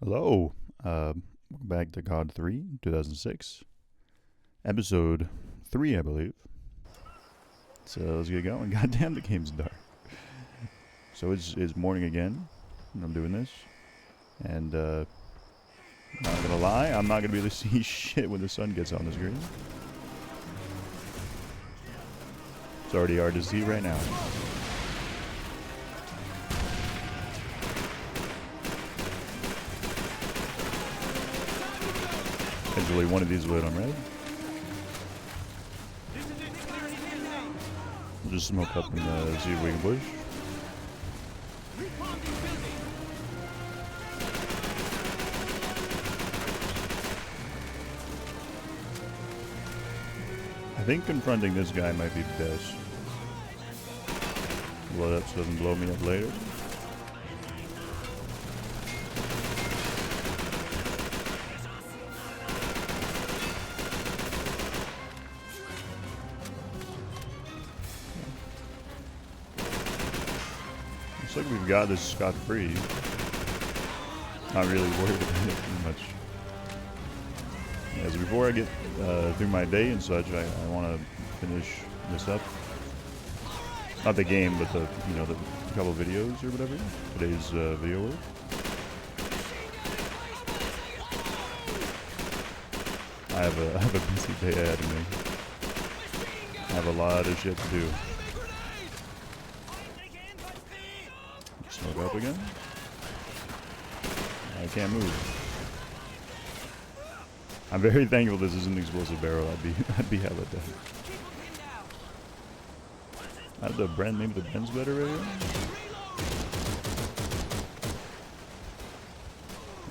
Hello, welcome back to CoD 3, 2006, episode 3, I believe. So let's get going. Goddamn, the game's dark. So it's morning again, and I'm doing this, and not gonna lie, I'm not gonna be able to see shit when the sun gets on the screen. It's already hard to see right now. Eventually one of these will hit on red. We'll just smoke up and see if we can push. I think confronting this guy might be best. Blow up so it doesn't blow me up later. Looks like we've got this scot-free. Not really worried about it too much. Yeah, so before I get through my day and such, I want to finish this up. Not the game, but the couple videos or whatever. Today's video work. I have a busy day ahead of me. I have a lot of shit to do. Smoke up again. I can't move. I'm very thankful this isn't an explosive barrel. I'd be hella dead. Maybe the Brent's better right here.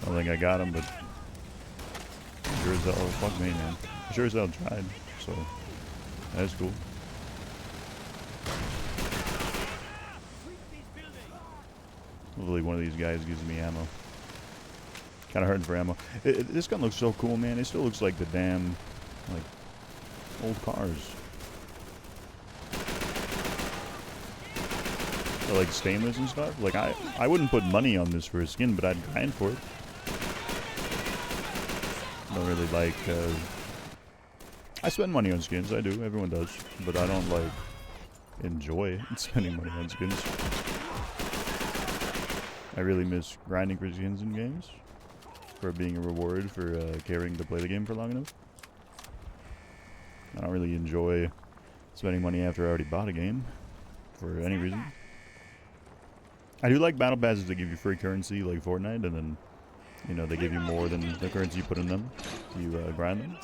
I don't think I got him, but sure as hell, fuck me, man. Sure as hell tried, so that's cool. Hopefully one of these guys gives me ammo. Kind of hurting for ammo. This gun looks so cool, man. It still looks like the damn, like, old cars. They're like stainless and stuff. Like, I wouldn't put money on this for a skin, but I'd grind for it. Don't really like, I spend money on skins, I do, everyone does. But I don't, like, enjoy spending money on skins. I really miss grinding for skins in games. For being a reward for caring to play the game for long enough. I don't really enjoy spending money after I already bought a game. For any reason. I do like battle passes that give you free currency like Fortnite, and then, you know, they give you more than the currency you put in them. You grind them.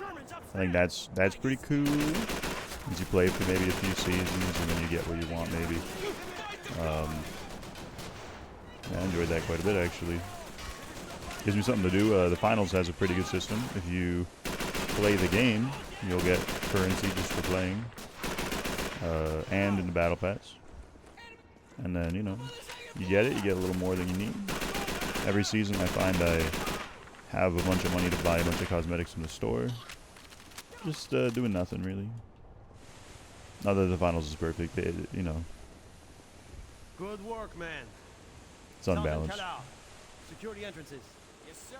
I think that's pretty cool. As you play for maybe a few seasons, and then you get what you want, maybe. Yeah, I enjoyed that quite a bit, actually. Gives me something to do. The finals has a pretty good system. If you play the game, you'll get currency just for playing, and in the battle pass. And then, you know, you get it. You get a little more than you need. Every season, I find I have a bunch of money to buy a bunch of cosmetics from the store. Just doing nothing really. Not that the finals is perfect, you know. Good work, man. It's unbalanced. Secure the entrances. Yes, sir.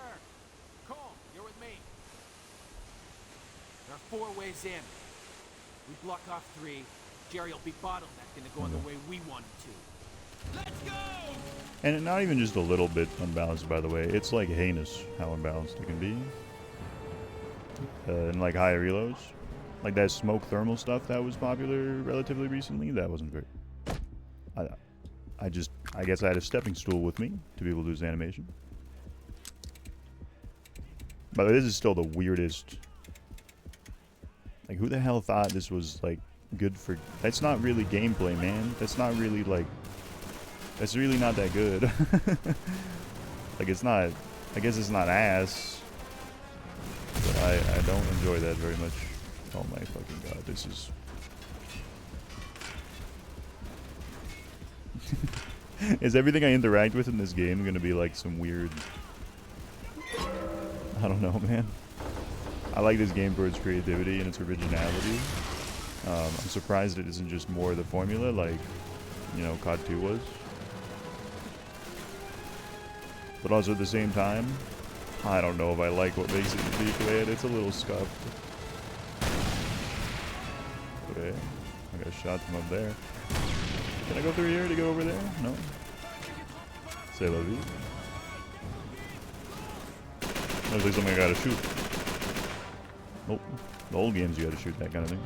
Cole, you're with me. There are 4 ways in. We block off 3. Jerry will be bottlenecked into going the way we want him to. Let's go! And not even just a little bit unbalanced, by the way. It's like heinous how unbalanced it can be. And like high reloads. Like that smoke thermal stuff that was popular relatively recently, that wasn't great. I guess I had a stepping stool with me to be able to do this animation. But this is still the weirdest. Like, who the hell thought this was, like, good for... That's not really gameplay, man. That's not really, like... That's really not that good. Like, it's not... I guess it's not ass. But I don't enjoy that very much. Oh my fucking god, this is... Is everything I interact with in this game gonna be like some weird... I don't know, man. I like this game for its creativity and its originality. I'm surprised it isn't just more of the formula like, you know, CoD 2 was. But also at the same time, I don't know if I like what makes it unique, man. It's a little scuffed. Okay. I got shot from up there. Can I go through here to go over there? No. Say la vie. Looks like something I gotta shoot. Nope. The old games you gotta shoot that kind of thing.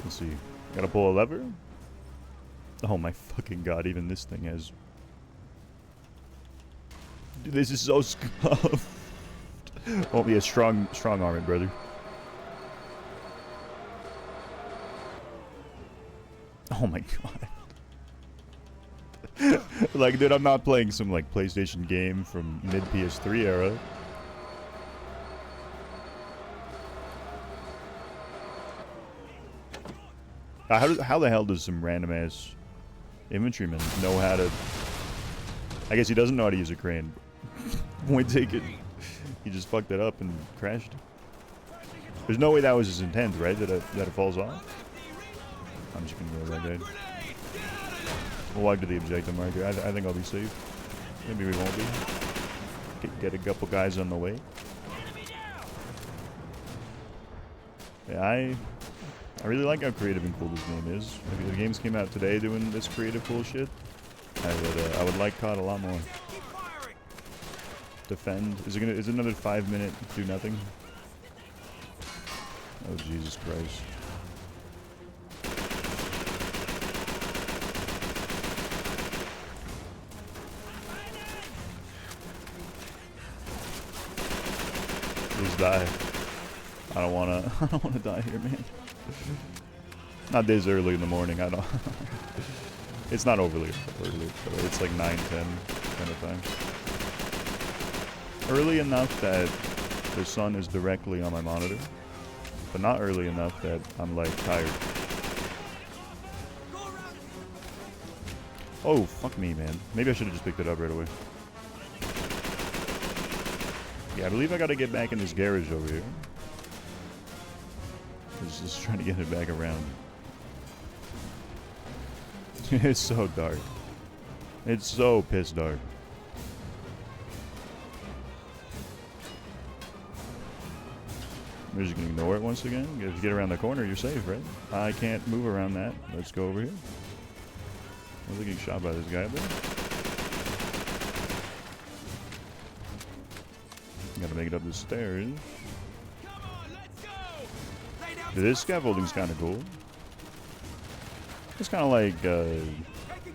Let's see. Gotta pull a lever? Oh my fucking god, even this thing has... Dude, this is so scuffed. Won't be a strong arm, brother. Oh my god. Like, dude, I'm not playing some, like, PlayStation game from mid-PS3 era. How the hell does some random-ass infantryman know how to... I guess he doesn't know how to use a crane. Point taken. He just fucked it up and crashed. There's no way that was his intent, right? That it falls off? I'm just gonna go that guy. We'll walk to the objective marker. I think I'll be safe. Maybe we won't be. Get a couple guys on the way. Yeah, I really like how creative and cool this game is. If the games came out today doing this creative cool shit, I would like CoD a lot more. Defend. Is it another 5-minute do nothing? Oh Jesus Christ. Please die. I don't wanna die here, man. Not this early in the morning, I don't it's not overly early. It's like 9, 10 kind of time. Early enough that the sun is directly on my monitor, but not early enough that I'm like tired. Oh, fuck me, man. Maybe I should have just picked it up right away. Yeah, I believe I gotta get back in this garage over here. I was just trying to get it back around. It's so dark. It's so piss dark. We're just gonna ignore it once again. If you get around the corner, you're safe, right? I can't move around that. Let's go over here. I was getting shot by this guy up there. Gotta make it up the stairs. Dude, this scaffolding's kind of cool. It's kind of like,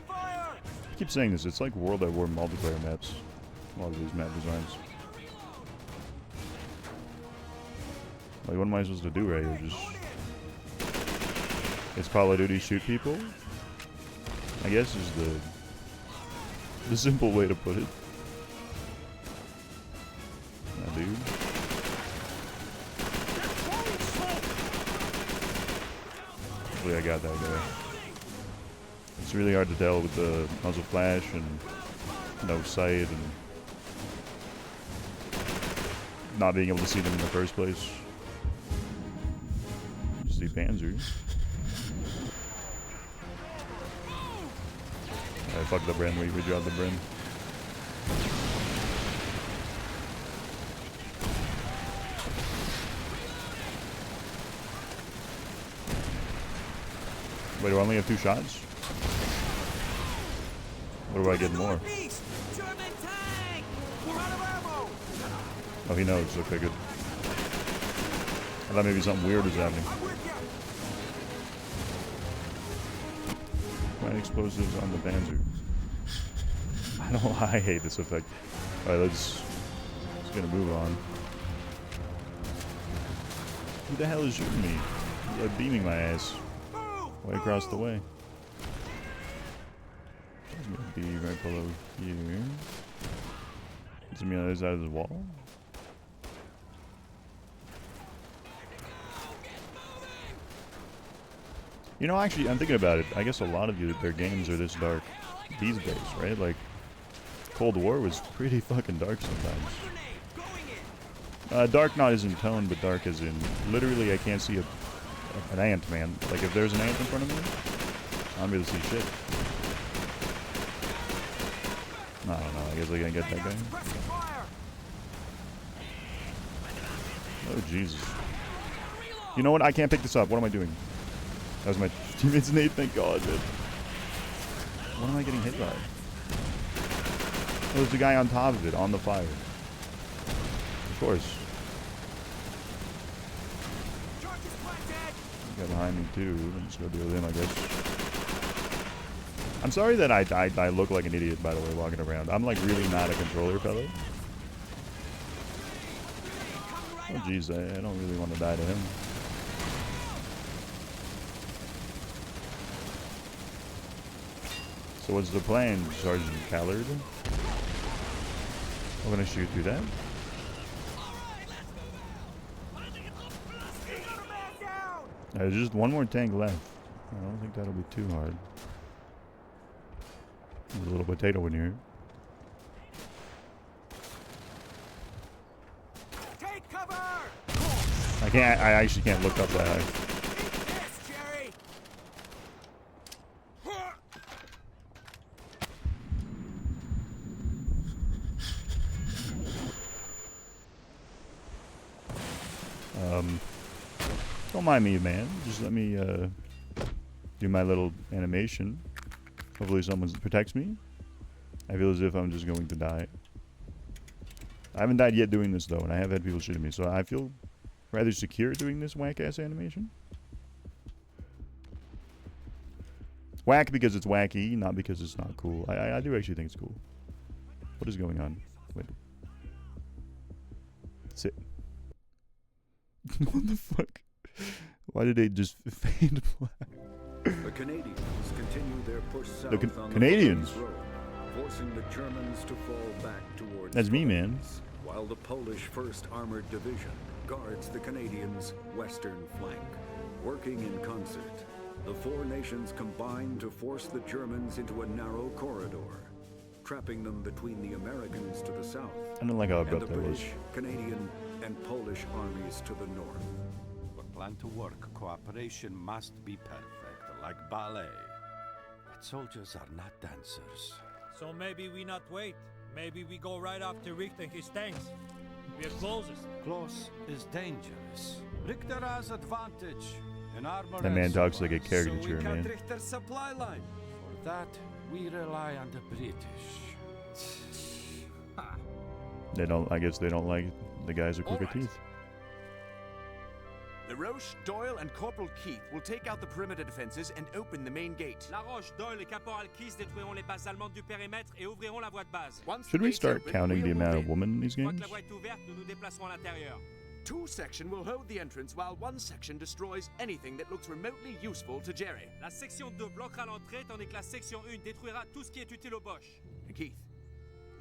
I keep saying this, it's like World at War multiplayer maps. A lot of these map designs. Like, what am I supposed to do right here? Just... It's Call of Duty shoot people? I guess is the simple way to put it. Yeah, dude. Hopefully I got that guy. It's really hard to tell with the muzzle flash and no sight and not being able to see them in the first place. Just see Panzers. I fucked the Bren, we dropped the Bren. Wait, do I only have 2 shots? Or do I get more? Oh, he knows. Okay, good. I thought maybe something weird was happening. Plant explosives on the Panzer. I hate this effect. Alright, let's get a move on. Who the hell is shooting me? He's like beaming my ass. Way across the way. He's gonna be right below here. Is he on the other side of the wall? You know, actually, I'm thinking about it. I guess a lot of their games are this dark these days, right? Like, Cold War was pretty fucking dark sometimes. Dark not as in tone, but dark as in literally I can't see an ant, man. Like, if there's an ant in front of me, I'm able to see shit. I don't know. I guess I can't get that guy. Pressing fire. Oh, Jesus. You know what? I can't pick this up. What am I doing? That was my teammate's nade. Thank God, dude. What am I getting hit by? Oh, there's the guy on top of it, on the fire. Of course. Charges planted. Guy behind me too. I'm just gonna deal with him, I guess. I'm sorry that I look like an idiot, by the way, walking around. I'm like really not a controller fellow. Oh jeez, I don't really want to die to him. So what's the plan, Sergeant Callard? I'm gonna shoot through that. There's just one more tank left. I don't think that'll be too hard. There's a little potato in here. Take cover. I actually can't look up that high. Yes, Jerry. Don't mind me, man. Just let me do my little animation. Hopefully someone protects me. I feel as if I'm just going to die. I haven't died yet doing this though, and I have had people shooting me, so I feel rather secure doing this whack-ass animation. Whack because it's wacky, not because it's not cool. I do actually think it's cool. What is going on? Wait. Sit. What the fuck? Why did they just fade black? The Canadians continue their push south on Canadians? the road, forcing the Germans to fall back towards That's me, man. France, while the Polish 1st Armored Division guards the Canadians' western flank. Working in concert, the four nations combine to force the Germans into a narrow corridor, trapping them between the Americans to the south I don't like how and the abrupt that was. British, Canadian, and Polish armies to the north. For plan to work, cooperation must be perfect, like ballet. But soldiers are not dancers. So maybe we not wait. Maybe we go right after Richter and his tanks. We are closest. Close is dangerous. Richter has advantage. In armor That man and talks like a supplies. caricature, man. Richter's supply line. For that, we rely on the British. They don't. I guess they don't like the guys with crooked teeth. LaRoche, Doyle, and Corporal Keith will take out the perimeter defenses and open the main gate. Laroche, Doyle et Caporal Keith détruiront les bases allemandes du périmètre et ouvriront la voie de base. Once Should the we gate's start open, counting the we'll amount move of women in these Une fois que games? la voie est ouverte, nous nous déplacerons à l'intérieur. Two section will hold the entrance while one section destroys anything that looks remotely useful to Jerry. La section 2 bloquera l'entrée tandis que la section 1 détruira tout ce qui est utile aux Boches. And Keith,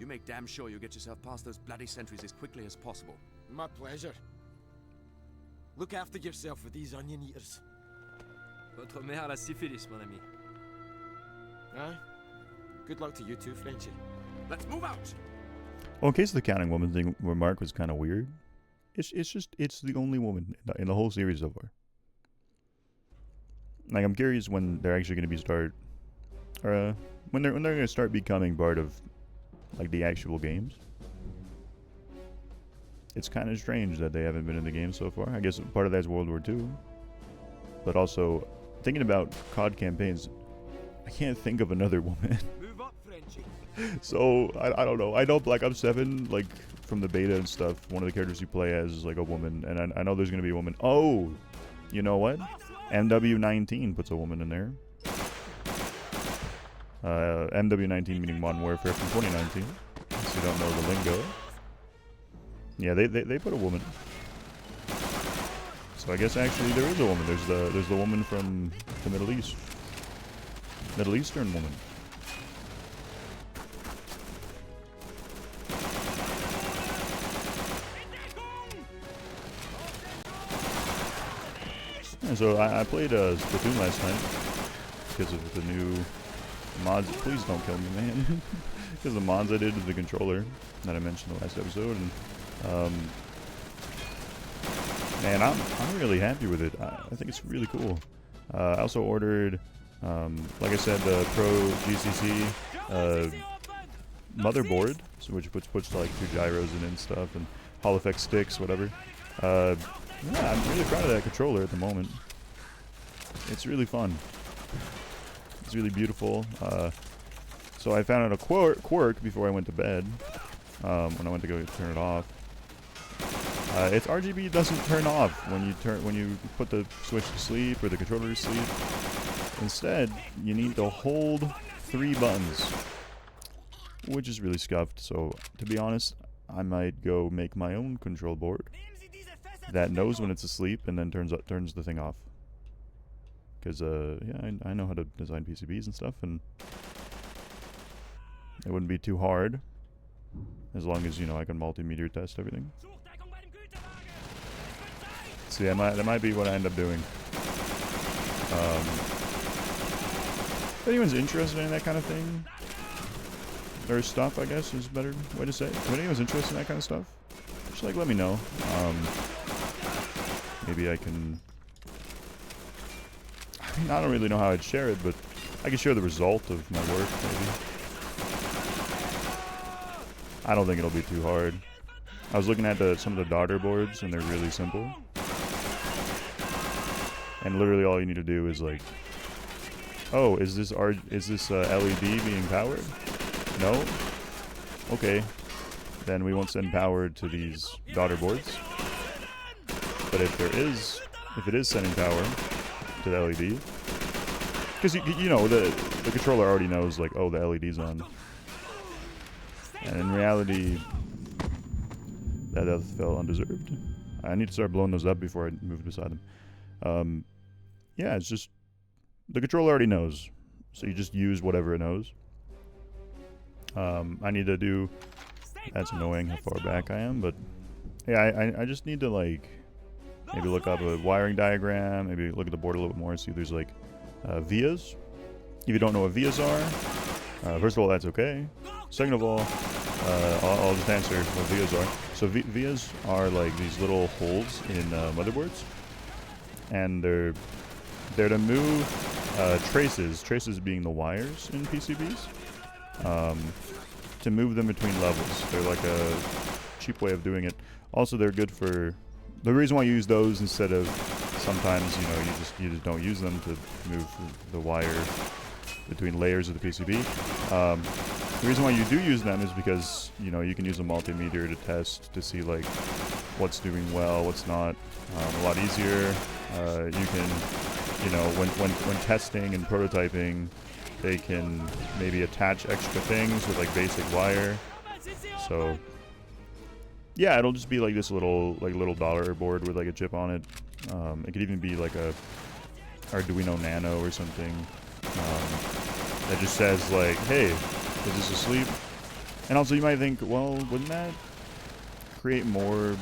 you make damn sure you get yourself past those bloody sentries as quickly as possible. My pleasure. Look after yourself with these onion eaters. Votre mère a la syphilis, mon ami. Aye. Good luck to you too, Frenchie. Let's move out! Well, in case the counting woman thing remark was kind of weird, it's the only woman in the whole series so far. Like, I'm curious when they're actually going to when they're going to start becoming part of like the actual games. It's kind of strange that they haven't been in the game so far. I guess part of that's World War II. But also, thinking about CoD campaigns, I can't think of another woman. Move up, Frenchie. So, I don't know. I know Black Ops 7, like, from the beta and stuff, one of the characters you play as is, like, a woman. And I know there's going to be a woman. Oh! You know what? MW19 puts a woman in there. MW19 meaning Modern Warfare from 2019. If you don't know the lingo. Yeah, they put a woman. So I guess actually there is a woman. There's the woman from the Middle East. Middle Eastern woman. Yeah, so I played Splatoon last night because of the new mods. Please don't kill me, man. Because the mods I did to the controller that I mentioned in the last episode, and man, I'm really happy with it. I think it's really cool. I also ordered, like I said, the Pro GCC motherboard, so which puts like 2 gyros in it and stuff, and Hall effect sticks, whatever. Yeah, I'm really proud of that controller at the moment. It's really fun. It's really beautiful. So I found out a quirk before I went to bed. When I went to go turn it off. Its RGB doesn't turn off when you put the switch to sleep or the controller to sleep. Instead, you need to hold 3 buttons, which is really scuffed. So to be honest, I might go make my own control board that knows when it's asleep and then turns the thing off. Because yeah, I know how to design PCBs and stuff, and it wouldn't be too hard as long as, you know, I can multimeter test everything. So yeah, that might be what I end up doing. If anyone's interested in that kind of thing, or stuff, I guess is a better way to say it. If anyone's interested in that kind of stuff, just like let me know. Maybe I can. I mean, I don't really know how I'd share it, but I can share the result of my work, maybe. I don't think it'll be too hard. I was looking at some of the daughter boards, and they're really simple. And literally all you need to do is like, oh, is this LED being powered? No? Okay. Then we won't send power to these daughter boards. But if it is sending power to the LED, because you know the controller already knows, like, oh, the LED's on. And in reality, that felt undeserved. I need to start blowing those up before I move beside them. Yeah, it's just the controller already knows, so you just use whatever it knows. I need to do. That's annoying how far back I am, but yeah, I just need to like maybe look up a wiring diagram, maybe look at the board a little bit more and see if there's like vias. If you don't know what vias are, first of all, that's okay. Second of all, I'll just answer what vias are. So vias are like these little holes in motherboards, and they're to move traces being the wires in PCBs, to move them between levels. They're like a cheap way of doing it. Also, they're good for the reason why you use those instead of sometimes, you know, you just don't use them to move the wire between layers of the PCB. The reason why you do use them is because, you know, you can use a multimeter to test to see like what's doing well, what's not. A lot easier. You can, you know, when testing and prototyping, they can maybe attach extra things with like basic wire. So yeah, it'll just be like this little daughter board with like a chip on it. It could even be like a Arduino Nano or something that just says like, hey, is this asleep? And also you might think, well, wouldn't that create more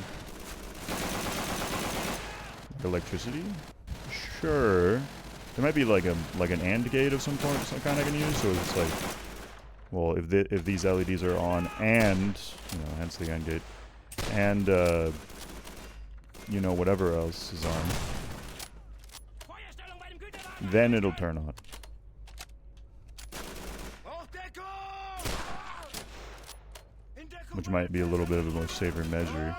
electricity? Sure. There might be like an AND gate of some kind I can use. So it's like, well, if these LEDs are on and, you know, hence the AND gate, and you know, whatever else is on, then it'll turn on. Which might be a little bit of a more safer measure.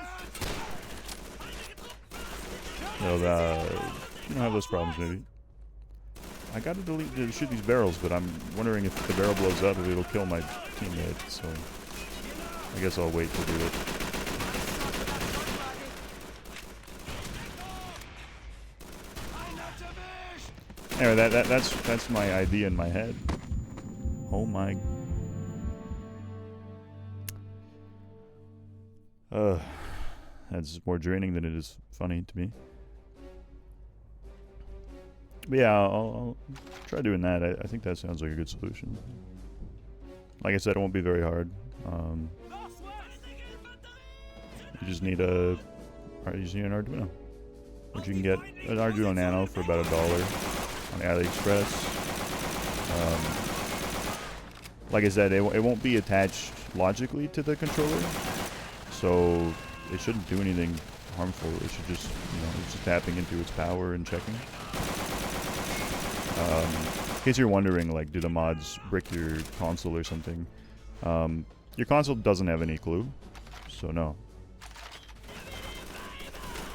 You'll you don't have those problems, maybe. I gotta shoot these barrels, but I'm wondering if the barrel blows up, if it'll kill my teammate, so I guess I'll wait to do it. Anyway, that's my idea in my head. Oh my. That's more draining than it is funny to me. But yeah, I'll try doing that. I think that sounds like a good solution. Like I said, it won't be very hard. You just need an Arduino, which you can get an Arduino Nano for about $1 on AliExpress. Like I said, it won't be attached logically to the controller, so it shouldn't do anything harmful. It should just, you know, it's just tapping into its power and checking. In case you're wondering, like, do the mods brick your console or something? Your console doesn't have any clue, so no.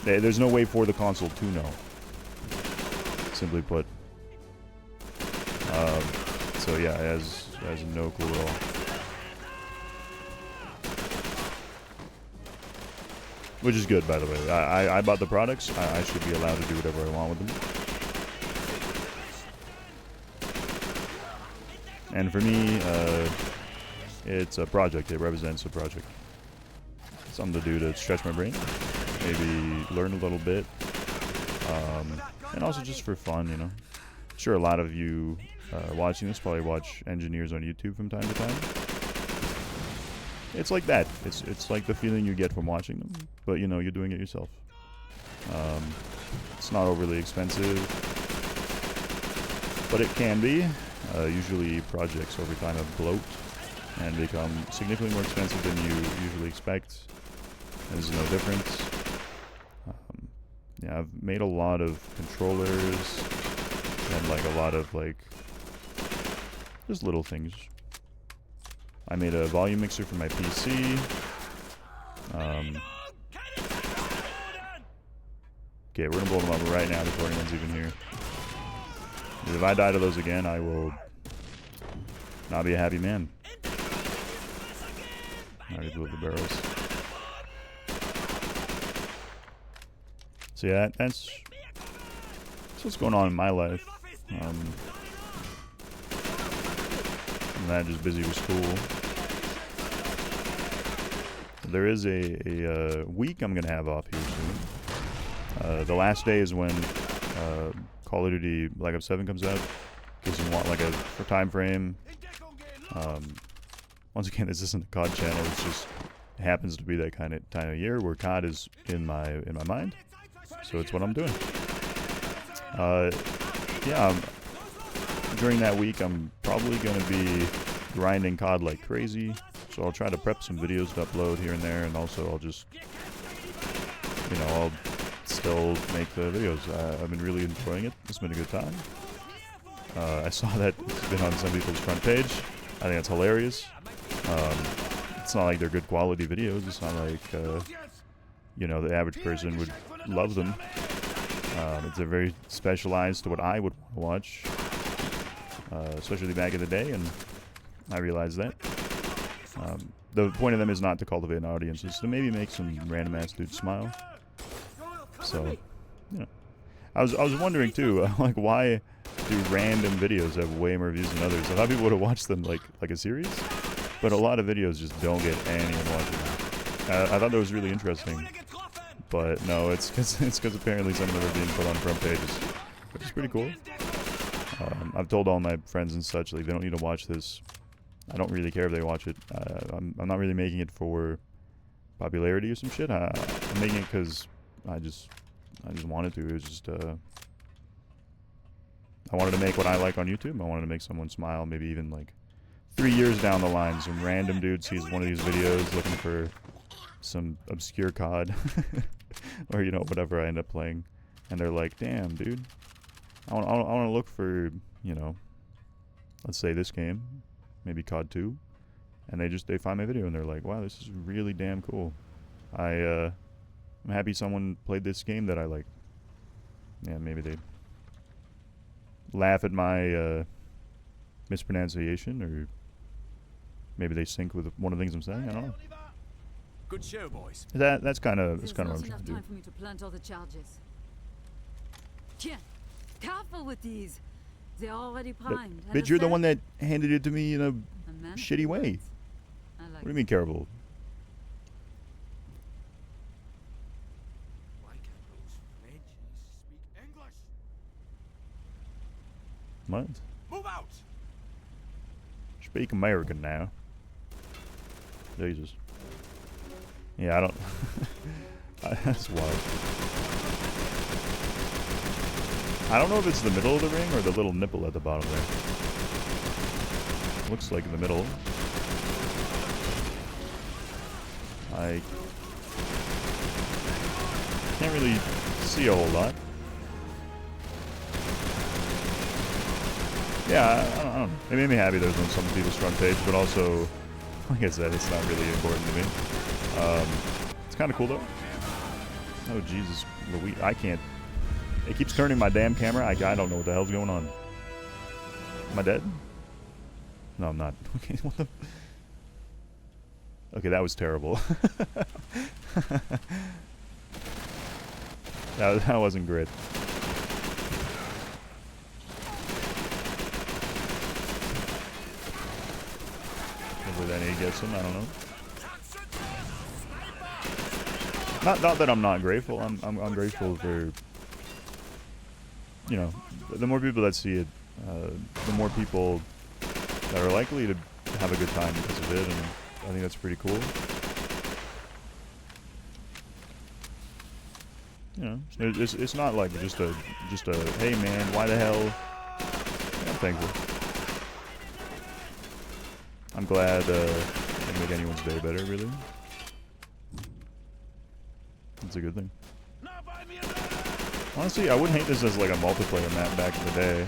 There's no way for the console to know. Simply put. So yeah, it has no clue at all. Which is good, by the way. I bought the products. I should be allowed to do whatever I want with them. And for me, it's a project. It represents a project. Something to do to stretch my brain. Maybe learn a little bit. And also just for fun, you know. Sure, a lot of you watching this probably watch engineers on YouTube from time to time. It's like that. It's like the feeling you get from watching them, but you know you're doing it yourself. It's not overly expensive, but it can be. Usually projects over time have bloat and become significantly more expensive than you usually expect. And this is no different. Yeah, I've made a lot of controllers and like a lot of like just little things. I made a volume mixer for my PC. Okay, we're gonna blow them up right now before anyone's even here. Because if I die to those again, I will not be a happy man. I already blew up the barrels. So yeah, that's what's going on in my life. I'm not just busy with school. There is a week I'm gonna have off here soon. The last day is when Call of Duty Black Ops 7 comes out. Gives you want like a time frame. Once again, this isn't a COD channel. It's just it happens to be that kind of time of year where COD is in my mind. So it's what I'm doing. Yeah. During that week, I'm probably going to be grinding COD like crazy. So I'll try to prep some videos to upload here and there, and also I'll just, you know, I'll still make the videos. I've been really enjoying it. It's been a good time. I saw that it's been on some people's front page. I think it's hilarious. It's not like they're good quality videos. It's not like, you know, the average person would love them. It's a very specialized to what I would want to watch. Especially back in the day, and I realized that. The point of them is not to cultivate an audience, it's to maybe make some random ass dude smile. So, you know, I was wondering too, like, why do random videos have way more views than others? I thought people would have watched them like a series, but a lot of videos just don't get anyone watching them. I thought that was really interesting, but no, it's because apparently some of them are being put on front pages, which is pretty cool. I've told all my friends and such, like, they don't need to watch this. I don't really care if they watch it. I'm not really making it for popularity or some shit. I'm making it because I just wanted to. It was just I wanted to make what I like on YouTube. I wanted to make someone smile. Maybe even like 3 years down the line, some random dude sees one of these videos looking for some obscure COD or, you know, whatever I end up playing, and they're like, "Damn, dude, I want to look for, you know, let's say this game, maybe COD 2, and they find my video and they're like, wow, this is really damn cool. I'm happy someone played this game that I like." Yeah, maybe they laugh at my mispronunciation, or maybe they sync with one of the things I'm saying. I don't know. Good show, boys. That's kind of what I'm There's trying not to enough do. time for me to plant all the charges. Tiens, careful with these. They're already primed. But you're the one that handed it to me in a man shitty way. I like What do you mean careful? Why can't those Frenchies speak English? What? Move out! Speak American now. Jesus. Yeah, I don't... That's wild. I don't know if it's the middle of the ring or the little nipple at the bottom there. Looks like in the middle. I can't really see a whole lot. Yeah, I don't know. It made me happy there's on some people's front page, but also Like I said, it's not really important to me. It's kind of cool though. Oh Jesus, Louis! I can't. It keeps turning my damn camera. I don't know what the hell's going on. Am I dead? No, I'm not. Okay, what the? Okay, that was terrible. that wasn't great. Hopefully then he gets him. I don't know. Not that I'm not grateful. I'm grateful for, you know, the more people that see it, the more people that are likely to have a good time because of it, and I think that's pretty cool. You know, it's not like just a hey man, why the hell? I'm thankful. I'm glad it can make anyone's day better, really. It's a good thing. Honestly, I wouldn't hate this as like a multiplayer map back in the day.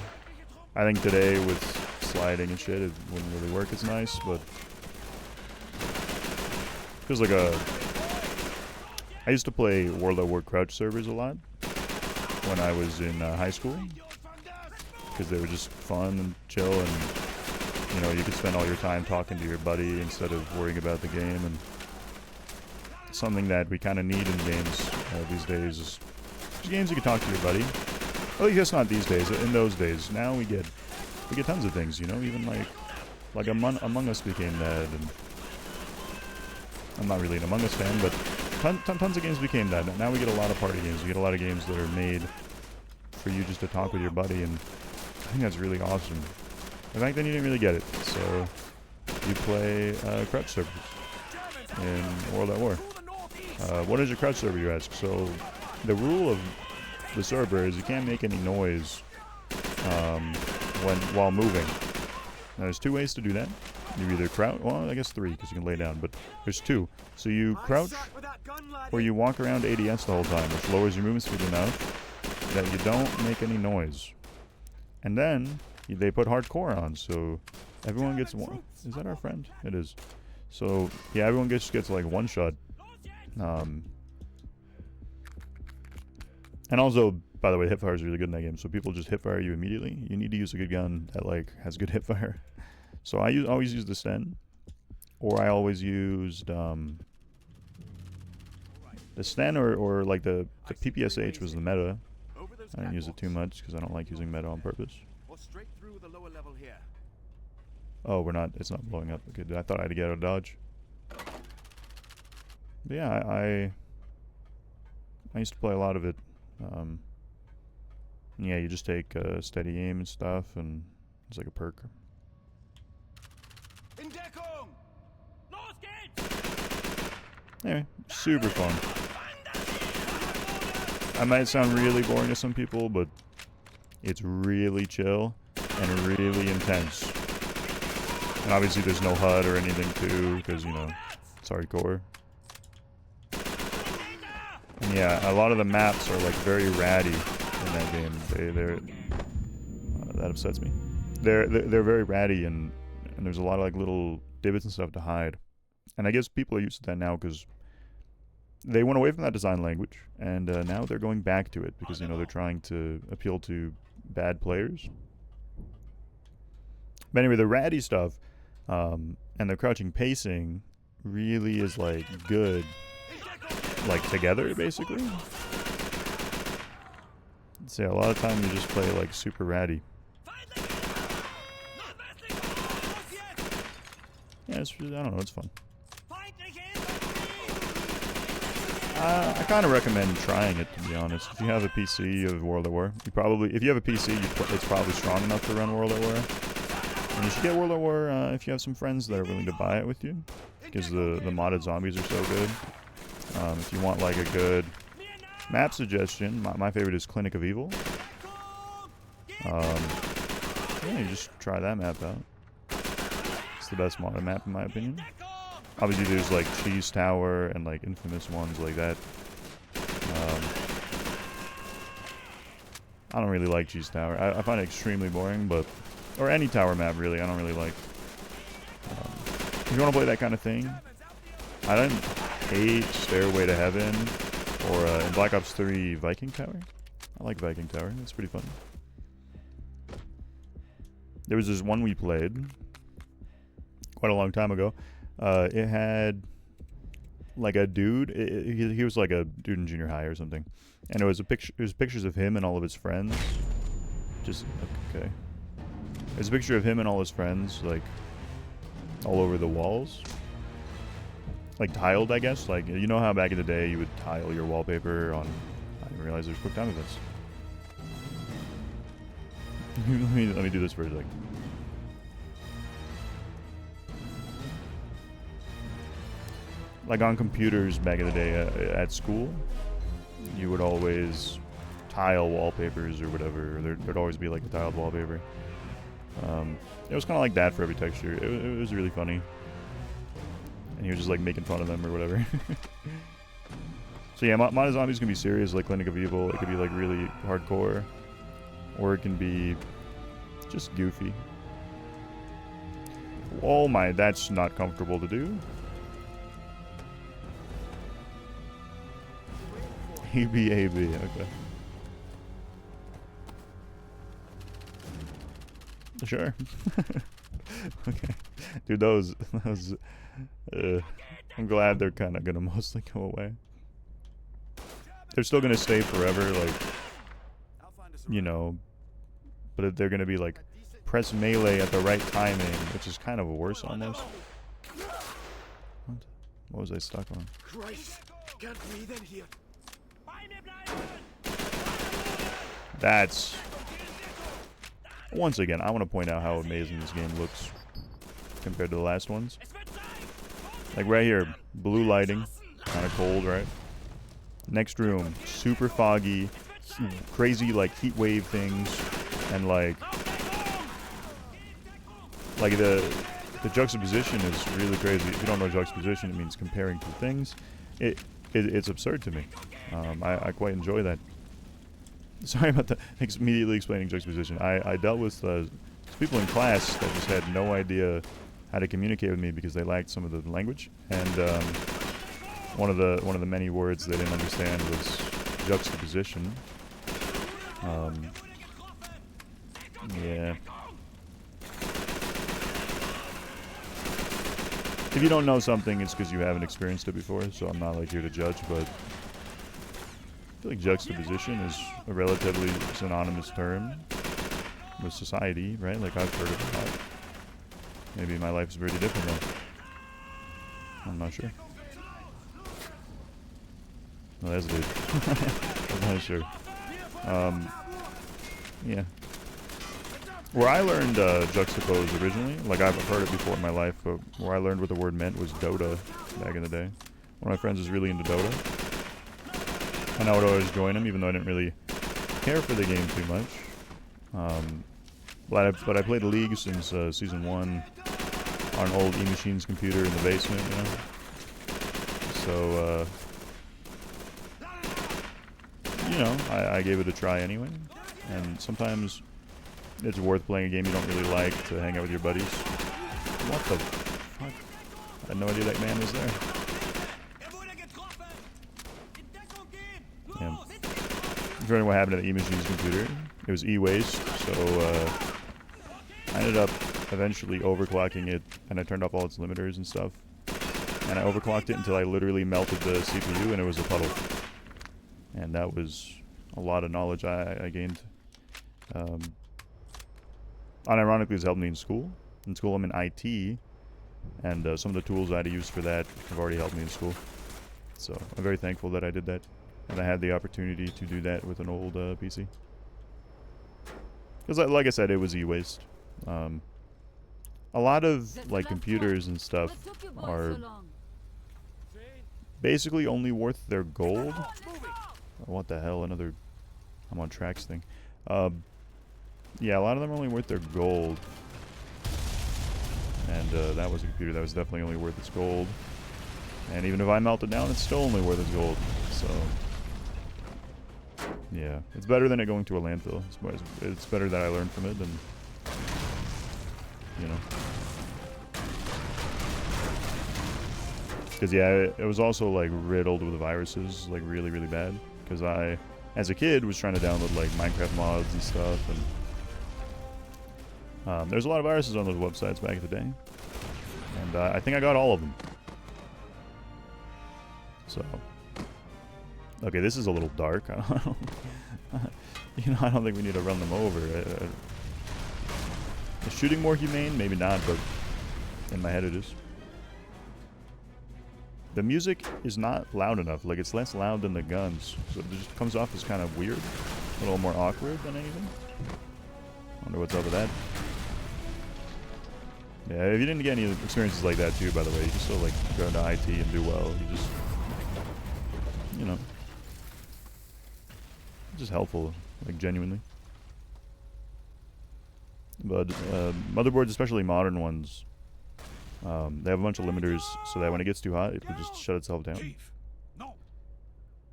I think today with sliding and shit, it wouldn't really work as nice, but feels like I used to play World at War crouch servers a lot when I was in high school, because they were just fun and chill, and you know, you could spend all your time talking to your buddy instead of worrying about the game. And something that we kind of need in games these days is just games you can talk to your buddy. Well, I guess not these days. In those days, now we get tons of things. You know, even like Among Us became that, and I'm not really an Among Us fan, but tons of games became that. Now we get a lot of party games. We get a lot of games that are made for you just to talk with your buddy, and I think that's really awesome. And back then you didn't really get it, so you play crouch servers in World at War. What is a crouch server, you ask? So the rule of the server is you can't make any noise while moving. Now there's two ways to do that. You either crouch, well I guess three because you can lay down, but there's two. So you crouch or you walk around ADS the whole time, which lowers your movement speed enough that you don't make any noise. And then they put hardcore on, so everyone gets one. Is that our friend? It is. So yeah, everyone gets like one shot. And also, by the way, hipfire is really good in that game. So people just hipfire you immediately. You need to use a good gun that like has good hipfire. So I always use the Sten, or I always used the Sten or like the PPSH was the meta. I didn't use it too much because I don't like using meta on purpose. Oh, we're not. It's not blowing up. Okay, I thought I had to get out of dodge. But yeah, I used to play a lot of it. Yeah, you just take steady aim and stuff, and it's like a perk. Anyway, super fun. I might sound really boring to some people, but it's really chill and really intense. And obviously there's no HUD or anything too, because, you know, it's hardcore. And yeah, a lot of the maps are like very ratty in that game. They're that upsets me. They're very ratty, and there's a lot of like little divots and stuff to hide. And I guess people are used to that now because they went away from that design language, and now they're going back to it because, you know, they're trying to appeal to bad players. But anyway, the ratty stuff and the crouching pacing really is like good, like together basically. So yeah, a lot of time you just play like super ratty. Yeah, it's, I don't know, it's fun. I kind of recommend trying it, to be honest. If you have a PC of World at War, you probably, if you have a PC, it's probably strong enough to run World at War. And you should get World at War if you have some friends that are willing to buy it with you, because the modded zombies are so good. If you want like a good map suggestion, my favorite is Clinic of Evil. Yeah, you just try that map out. It's the best modded map in my opinion. Obviously there's like Cheese Tower and like infamous ones like that. I don't really like Cheese Tower. I find it extremely boring, but... Or any tower map really, I don't really like. you want to play that kind of thing, I didn't hate Stairway to Heaven or in Black Ops 3 Viking Tower. I like Viking Tower. That's pretty fun. There was this one we played quite a long time ago. It had like a dude. He was like a dude in junior high or something, and it was a picture. It was pictures of him and all of his friends. Just okay. There's a picture of him and all his friends, like all over the walls, like tiled, I guess. Like, you know how back in the day you would tile your wallpaper on. I didn't realize there's quick time events. let me do this for a second. Like on computers back in the day at school, you would always tile wallpapers or whatever. There'd always be like a tiled wallpaper. It was kind of like that for every texture. It was really funny. And he was just like making fun of them or whatever. So yeah, Mod of Zombies can be serious, like Clinic of Evil. It could be like really hardcore, or it can be just goofy. Oh my, that's not comfortable to do. ABAB, okay. Sure. Okay. Dude, those I'm glad they're kind of gonna mostly go away. They're still gonna stay forever, like, you know, but they're gonna be like, press melee at the right timing, which is kind of worse almost. What was I stuck on? Christ, can't breathe in here. That's... Once again, I want to point out how amazing this game looks compared to the last ones. Like right here, blue lighting, kind of cold, right? Next room, super foggy, crazy like heat wave things, and like the juxtaposition is really crazy. If you don't know juxtaposition, it means comparing two things. It's absurd to me. I quite enjoy that. Sorry about the immediately explaining juxtaposition. I dealt with people in class that just had no idea how to communicate with me because they lacked some of the language, and one of the many words they didn't understand was juxtaposition. Yeah. If you don't know something, it's because you haven't experienced it before, so I'm not like here to judge, but I feel like juxtaposition is a relatively synonymous term with society, right? Like, I've heard of it. Maybe my life is pretty different though. I'm not sure. Oh, that's a dude. I'm not sure. Yeah. Where I learned juxtapose originally, like I've heard it before in my life, but where I learned what the word meant was Dota back in the day. One of my friends was really into Dota, and I would always join him, even though I didn't really care for the game too much. But I played the League since Season 1 on an old E-Machines computer in the basement, you know? So, you know, I gave it a try anyway, and sometimes it's worth playing a game you don't really like to hang out with your buddies. What the fuck? I had no idea that man was there. Yeah. I was wondering what happened to the E-Machines computer. It was E-Waste, so I ended up eventually overclocking it, and I turned off all its limiters and stuff. And I overclocked it until I literally melted the CPU, and it was a puddle. And that was a lot of knowledge I gained. Unironically, it's helped me in school. In school, I'm in IT, and some of the tools I had to use for that have already helped me in school. So I'm very thankful that I did that, and I had the opportunity to do that with an old PC. Because, like I said, it was e-waste. A lot of like computers and stuff are basically only worth their gold. Oh, what the hell? Another I'm on tracks thing. Yeah, a lot of them are only worth their gold. And that was a computer that was definitely only worth its gold. And even if I melt it down, it's still only worth its gold. So, yeah. It's better than it going to a landfill. It's better that I learned from it than, you know. Because yeah, it was also like riddled with viruses, like really, really bad. Because I, as a kid, was trying to download like Minecraft mods and stuff, and there's a lot of viruses on those websites back in the day. And I think I got all of them. So, okay, this is a little dark. I don't I don't think we need to run them over. Is shooting more humane? Maybe not, but in my head it is. The music is not loud enough. Like, it's less loud than the guns. So it just comes off as kind of weird. A little more awkward than anything. Wonder what's up with that. Yeah, if you didn't get any experiences like that too, by the way, you can still, like, go into IT and do well. You just, you know, it's just helpful, like, genuinely. But motherboards, especially modern ones, they have a bunch of limiters so that when it gets too hot, it will just shut itself down.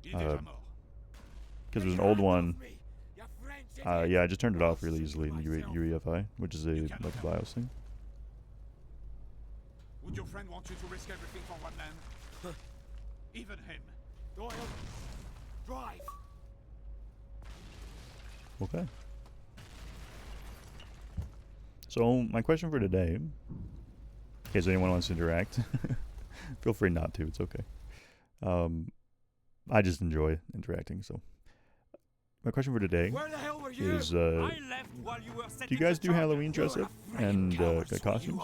Because there's an old one. Yeah, I just turned it off really easily in the UEFI, which is like a BIOS thing. Would your friend want you to risk everything for one man? Even him. Doyle, drive. Okay. So my question for today, in case anyone wants to interact, feel free not to. It's okay. I just enjoy interacting. So my question for today Where the hell were you? is: I left while you were do you guys do Halloween dress up and costumes?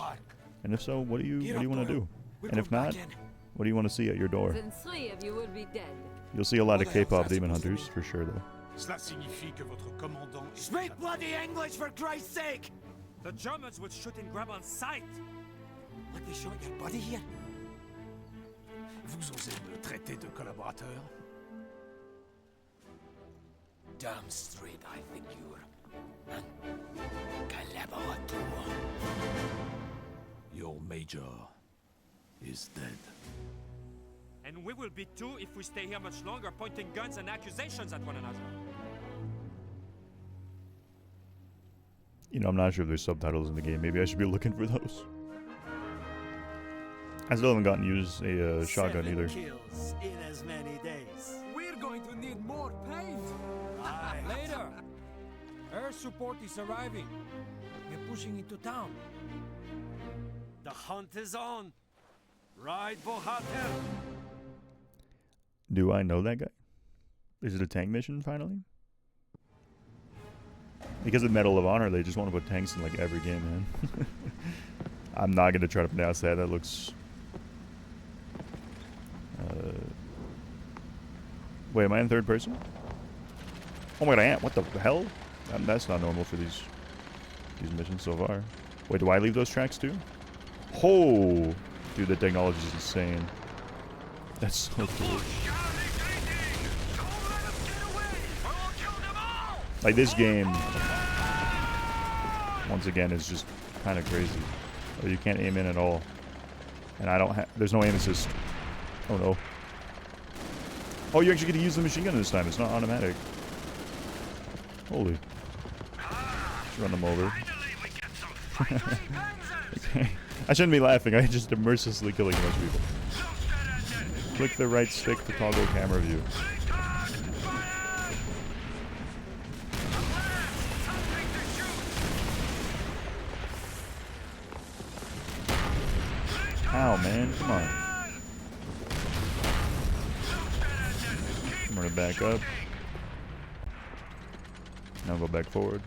And if so, what do you want to do? And if not, what do you want to see at your door? Then 3 of you would be dead. You'll see a lot of K-pop demon hunters for sure, though. Cela signifie que votre commandant est Speak bloody English, for Christ's sake! The Germans would shoot and grab on sight. Like they shot your buddy here? Vous osez me traiter de collaborateur? Damn straight, I think you're un collaborateur. Your major is dead. And we will be too if we stay here much longer, pointing guns and accusations at one another. You know, I'm not sure if there's subtitles in the game. Maybe I should be looking for those. I still haven't gotten to use a shotgun 7 either. kills in as many days. We're going to need more paint. Later. Air support is arriving. We're pushing into town. The hunt is on. Ride Bohater. Do I know that guy? Is it a tank mission finally? Because of Medal of Honor, they just want to put tanks in like every game, man. I'm not gonna try to pronounce that. That looks. Wait, am I in third person? Oh my god, I am. What the hell? That's not normal for these missions so far. Wait, do I leave those tracks too? Oh, dude, the technology is insane. That's so cool. Like, this game, once again, is just kind of crazy. Oh, you can't aim in at all. And I don't have... There's no aim assist. Oh, no. Oh, you actually get to use the machine gun this time. It's not automatic. Holy. Let's run them over. Okay. I shouldn't be laughing. I just am mercilessly killing a bunch of people. Click the right stick to toggle camera view. Ow, man. Come on. I'm gonna back up. Now go back forward.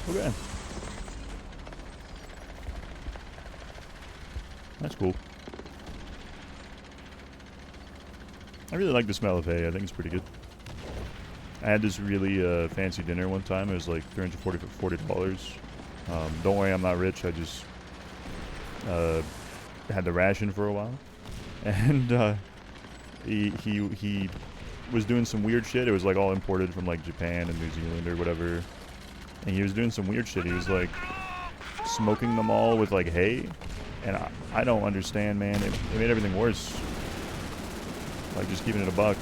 Okay. That's cool. I really like the smell of hay. I think it's pretty good. I had this really fancy dinner one time. It was like $340. Don't worry, I'm not rich. I just had the ration for a while, and he was doing some weird shit. It was like all imported from like Japan and New Zealand or whatever, and he was doing some weird shit. He was like smoking them all with like hay, and I don't understand, man. It made everything worse. Like, just keeping it a buck.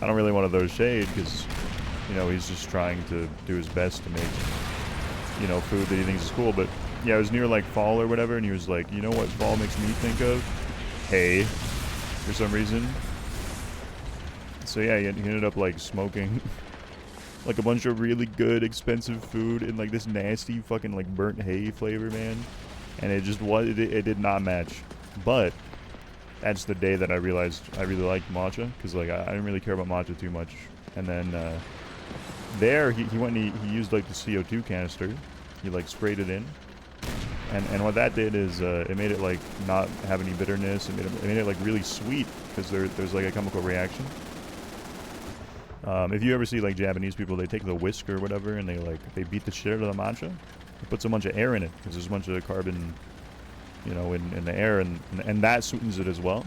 I don't really want to throw shade because, you know, he's just trying to do his best to make, you know, food that he thinks is cool. But yeah, it was near like fall or whatever, and he was like, you know what fall makes me think of? Hay, for some reason. So yeah, he ended up like smoking like a bunch of really good, expensive food in like this nasty fucking like burnt hay flavor, man. And it just was, it did not match. But that's the day that I realized I really liked matcha, because like I didn't really care about matcha too much. And then there he went and he used like the CO2 canister. He like sprayed it in, and what that did is it made it like not have any bitterness. It made it like really sweet, because there's like a chemical reaction. If you ever see like Japanese people, they take the whisk or whatever and they beat the shit out of the matcha. It puts a bunch of air in it because there's a bunch of carbon, you know, in the air, and that sweetens it as well.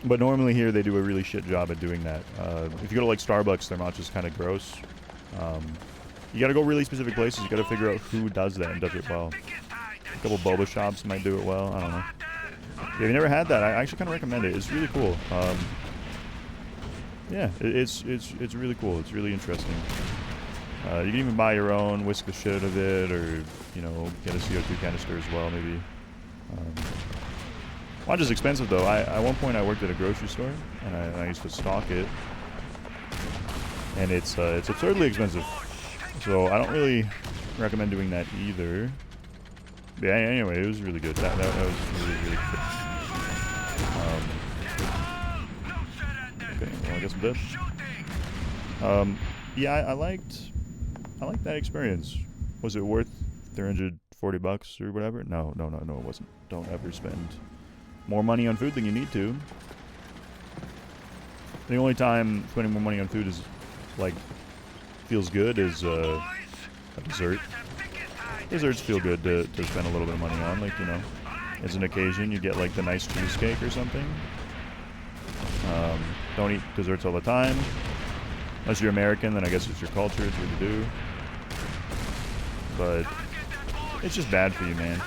But normally here they do a really shit job at doing that. If you go to like Starbucks, their matcha's kind of gross. You got to go really specific places. You got to figure out who does that and does it well. A couple boba shops might do it well. I don't know. If you've never had that, I actually kind of recommend it. It's really cool. Yeah, it's really cool. It's really interesting. You can even buy your own, whisk the shit out of it, or, you know, get a CO2 canister as well, maybe. Matcha's expensive, though. At one point I worked at a grocery store, and I used to stock it. And it's absurdly expensive. So I don't really recommend doing that either. But yeah, anyway, it was really good. That was really, really good. Okay, well, I guess I'm dead. Yeah, I liked that experience. Was it worth $340 or whatever? No, it wasn't. Don't ever spend more money on food than you need to. The only time spending more money on food is like feels good is a dessert. Desserts feel good to spend a little bit of money on, like, you know, as an occasion you get like the nice cheesecake or something. Don't eat desserts all the time. Unless you're American, then I guess it's your culture, it's what you do. But it's just bad for you, man.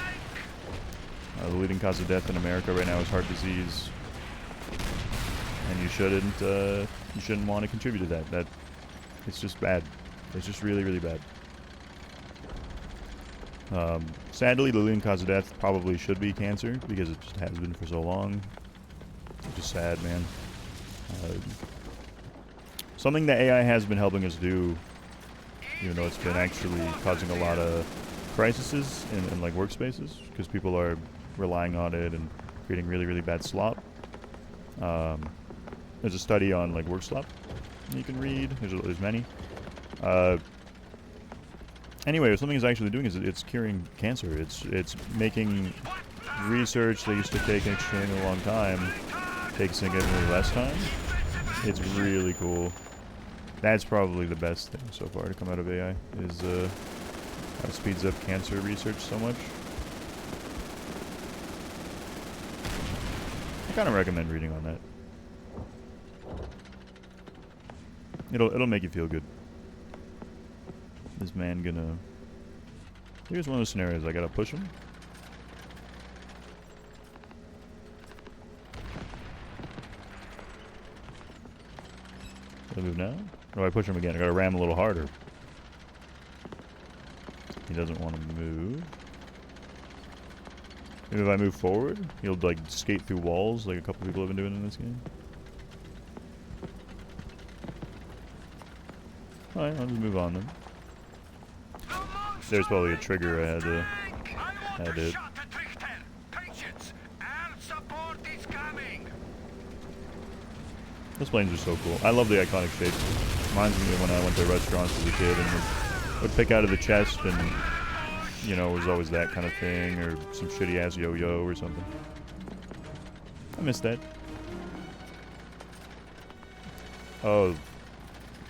The leading cause of death in America right now is heart disease, and you shouldn't want to contribute to that. That it's just bad. It's just really, really bad. Sadly, the leading cause of death probably should be cancer, because it just has been for so long. It's just sad, man. Something that AI has been helping us do, even though it's been actually causing a lot of crises in like workspaces, because people are relying on it and creating really, really bad slop. There's a study on like work slop you can read. There's many. Anyway, what something is actually doing is it's curing cancer. It's making research that used to take an extremely long time take significantly less time. It's really cool. That's probably the best thing so far to come out of AI, is how it speeds up cancer research so much. I kind of recommend reading on that. It'll make you feel good. This man gonna... Here's one of those scenarios. I gotta push him. Do I move now? Or do I push him again? I gotta ram a little harder. He doesn't want to move. Maybe if I move forward, he'll like skate through walls like a couple people have been doing in this game. Alright, I'll just move on then. There's probably a trigger I had to hit. Those planes are so cool. I love the iconic shapes. Reminds me of when I went to restaurants as a kid and would pick out of the chest, and, you know, it was always that kind of thing, or some shitty ass yo-yo or something. I miss that. Oh,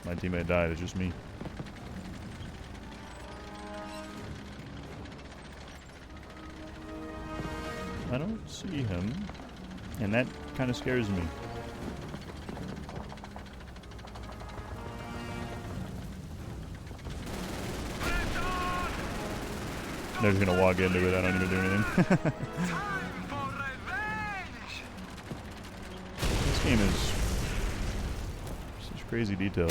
my teammate died. It's just me. I don't see him, and that kind of scares me. They're just gonna walk into it. I don't even do anything. This game is crazy detail.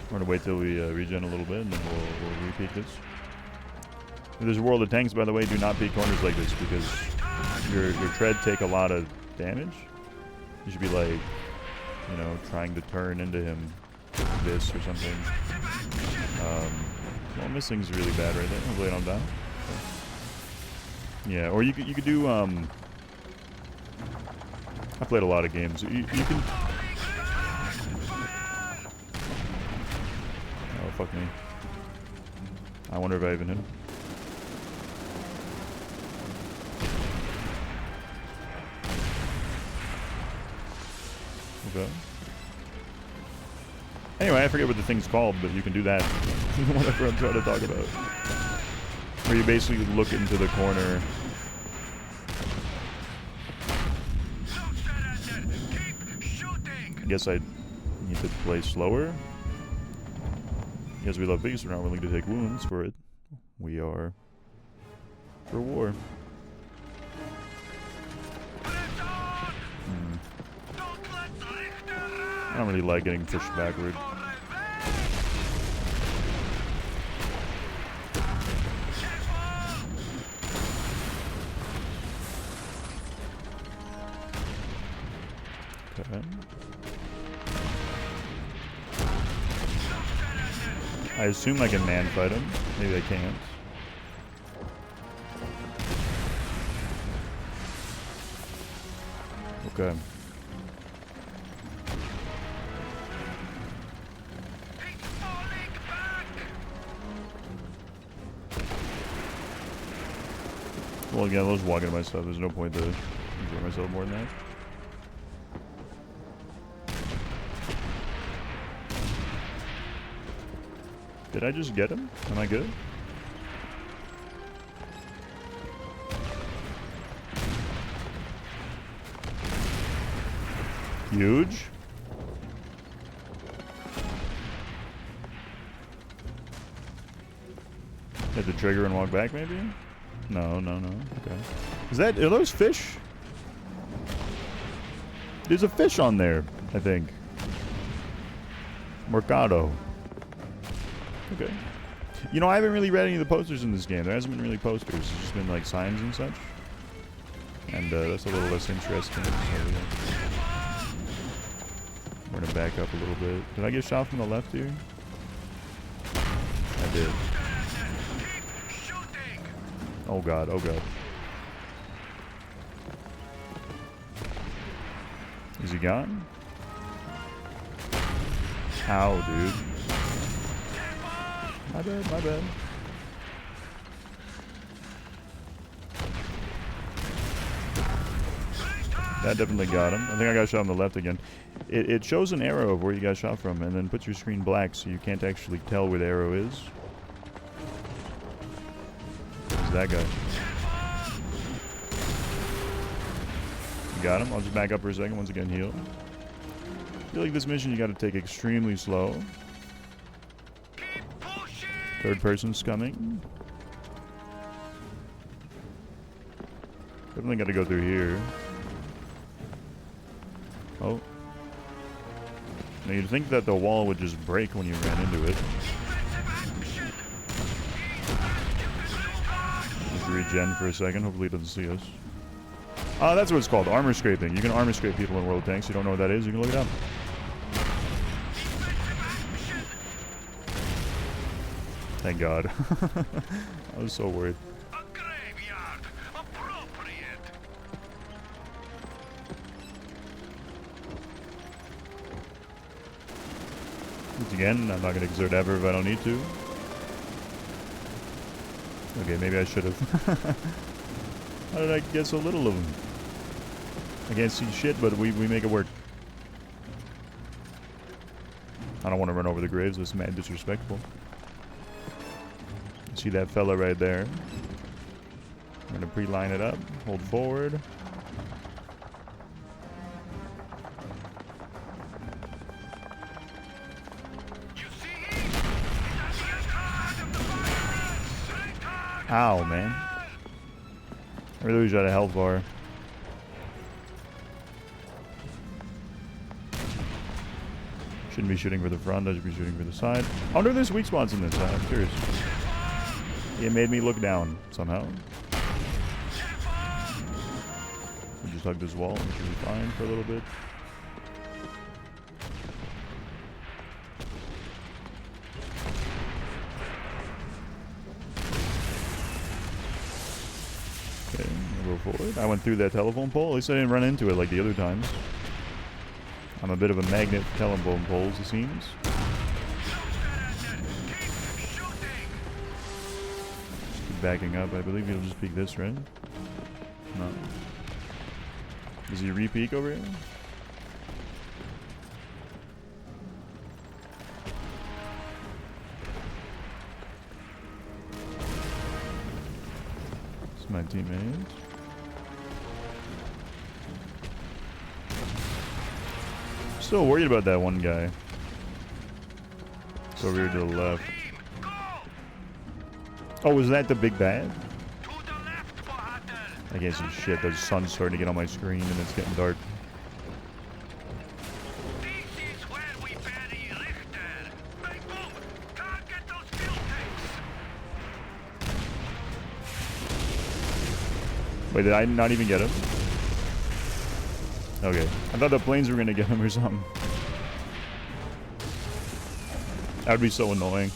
We're gonna wait till we regen a little bit, and then we'll repeat this. If there's a world of tanks, by the way, do not peek corners like this because your tread take a lot of damage. You should be like, you know, trying to turn into him like this or something. Well, missing's really bad right there. Hopefully I don't die. Yeah, or you could do I played a lot of games. You can. Oh fuck me! I wonder if I even hit him. Okay. Anyway, I forget what the thing's called, but you can do that. Whatever I'm trying to talk about. Where you basically look into the corner. I guess I need to play slower. Yes, we love peace. We're not willing to take wounds for it. We are for war. I don't really like getting pushed backward. Okay. I assume I can man fight him. Maybe I can't. Okay. Well, again, I'll just walk into my stuff. There's no point to enjoy myself more than that. Did I just get him? Am I good? Huge. Hit the trigger and walk back, maybe? No, no, no. Okay. Are those fish? There's a fish on there, I think. Mercado. Okay. You know, I haven't really read any of the posters in this game. There hasn't been really posters. It's just been like signs and such. And that's a little less interesting. So, yeah. We're gonna back up a little bit. Did I get shot from the left here? I did. Oh god, oh god. Is he gone? Ow, dude. My bad, my bad. That definitely got him. I think I got shot on the left again. It shows an arrow of where you got shot from and then puts your screen black so you can't actually tell where the arrow is. Who's that guy? You got him? I'll just back up for a second. Once again, heal. I feel like this mission you gotta take extremely slow. Third person's coming. Definitely gotta go through here. Oh. Now you'd think that the wall would just break when you ran into it. Just regen for a second. Hopefully it doesn't see us. That's what it's called. Armor scraping. You can armor scrape people in World of Tanks. You don't know what that is? You can look it up. Thank God. I was so worried. Once again, I'm not going to exert effort if I don't need to. Okay, maybe I should have. How did I get so little of them? I can't see shit, but we make it work. I don't want to run over the graves. That's mad disrespectful. See that fella right there. I'm going to pre-line it up. Hold forward. Ow, man. I really wish I had a health bar. Shouldn't be shooting for the front, I should be shooting for the side. I wonder if there's weak spots in this, I'm curious. It made me look down, somehow. We just hug this wall, and we should be fine for a little bit. Okay, we'll go forward. I went through that telephone pole, at least I didn't run into it like the other times. I'm a bit of a magnet for telephone poles, it seems. Just keep backing up. I believe he'll just peek this, right? No. Does he re-peek over here? It's my teammate. Still worried about that one guy. It's over here to the left. Oh, was that the big bad? I can't see shit. The sun's starting to get on my screen and it's getting dark. Wait, did I not even get him? Okay. I thought the planes were gonna get him or something. That would be so annoying.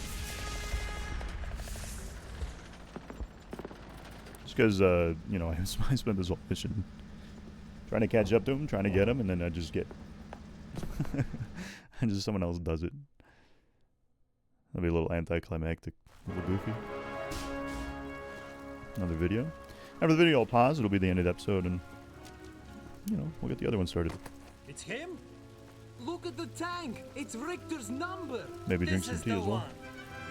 Just because, you know, I spent this whole mission trying to catch up to him, trying to get him, and then I just get... and just someone else does it. That'll be a little anticlimactic, a little goofy. Another video. After the video, I'll pause. It'll be the end of the episode, and, you know, we'll get the other one started. It's him? Look at the tank! It's Richter's number! Maybe drink some tea as well.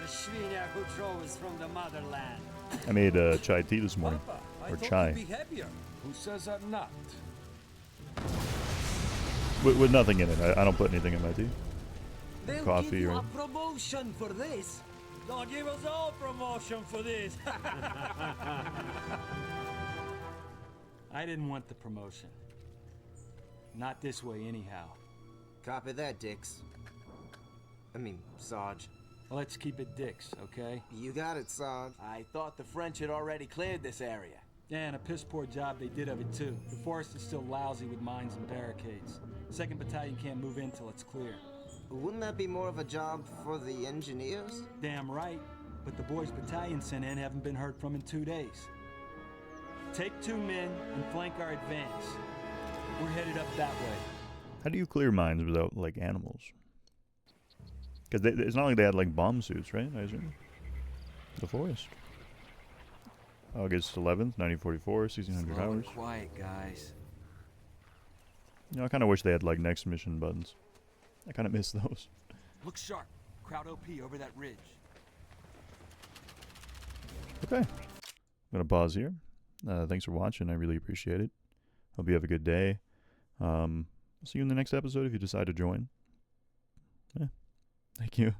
The Schwiener who drove us from the motherland. I made chai tea this morning. Or chai. Who says I'm not? With nothing in it. I don't put anything in my tea. They'll Coffee give you or... a promotion for this. They'll give us all promotion for this. I didn't want the promotion. Not this way, anyhow. Copy that, Dix. I mean, Sarge. Let's keep it Dix, okay? You got it, Sarge. I thought the French had already cleared this area. Yeah, and a piss-poor job they did of it, too. The forest is still lousy with mines and barricades. 2nd Battalion can't move in till it's clear. Wouldn't that be more of a job for the engineers? Damn right. But the boys battalion sent in haven't been heard from in 2 days. Take 2 men and flank our advance. We're headed up that way. How do you clear mines without, like, animals? Because it's not like they had, like, bomb suits, right? I assume. The forest. August 11th, 1944, 1600 Slow and hours. quiet, guys. You know, I kind of wish they had, like, next mission buttons. I kind of miss those. Look sharp. Crowd OP over that ridge. Okay. I'm going to pause here. Thanks for watching. I really appreciate it. Hope you have a good day. See you in the next episode if you decide to join. Yeah. Thank you.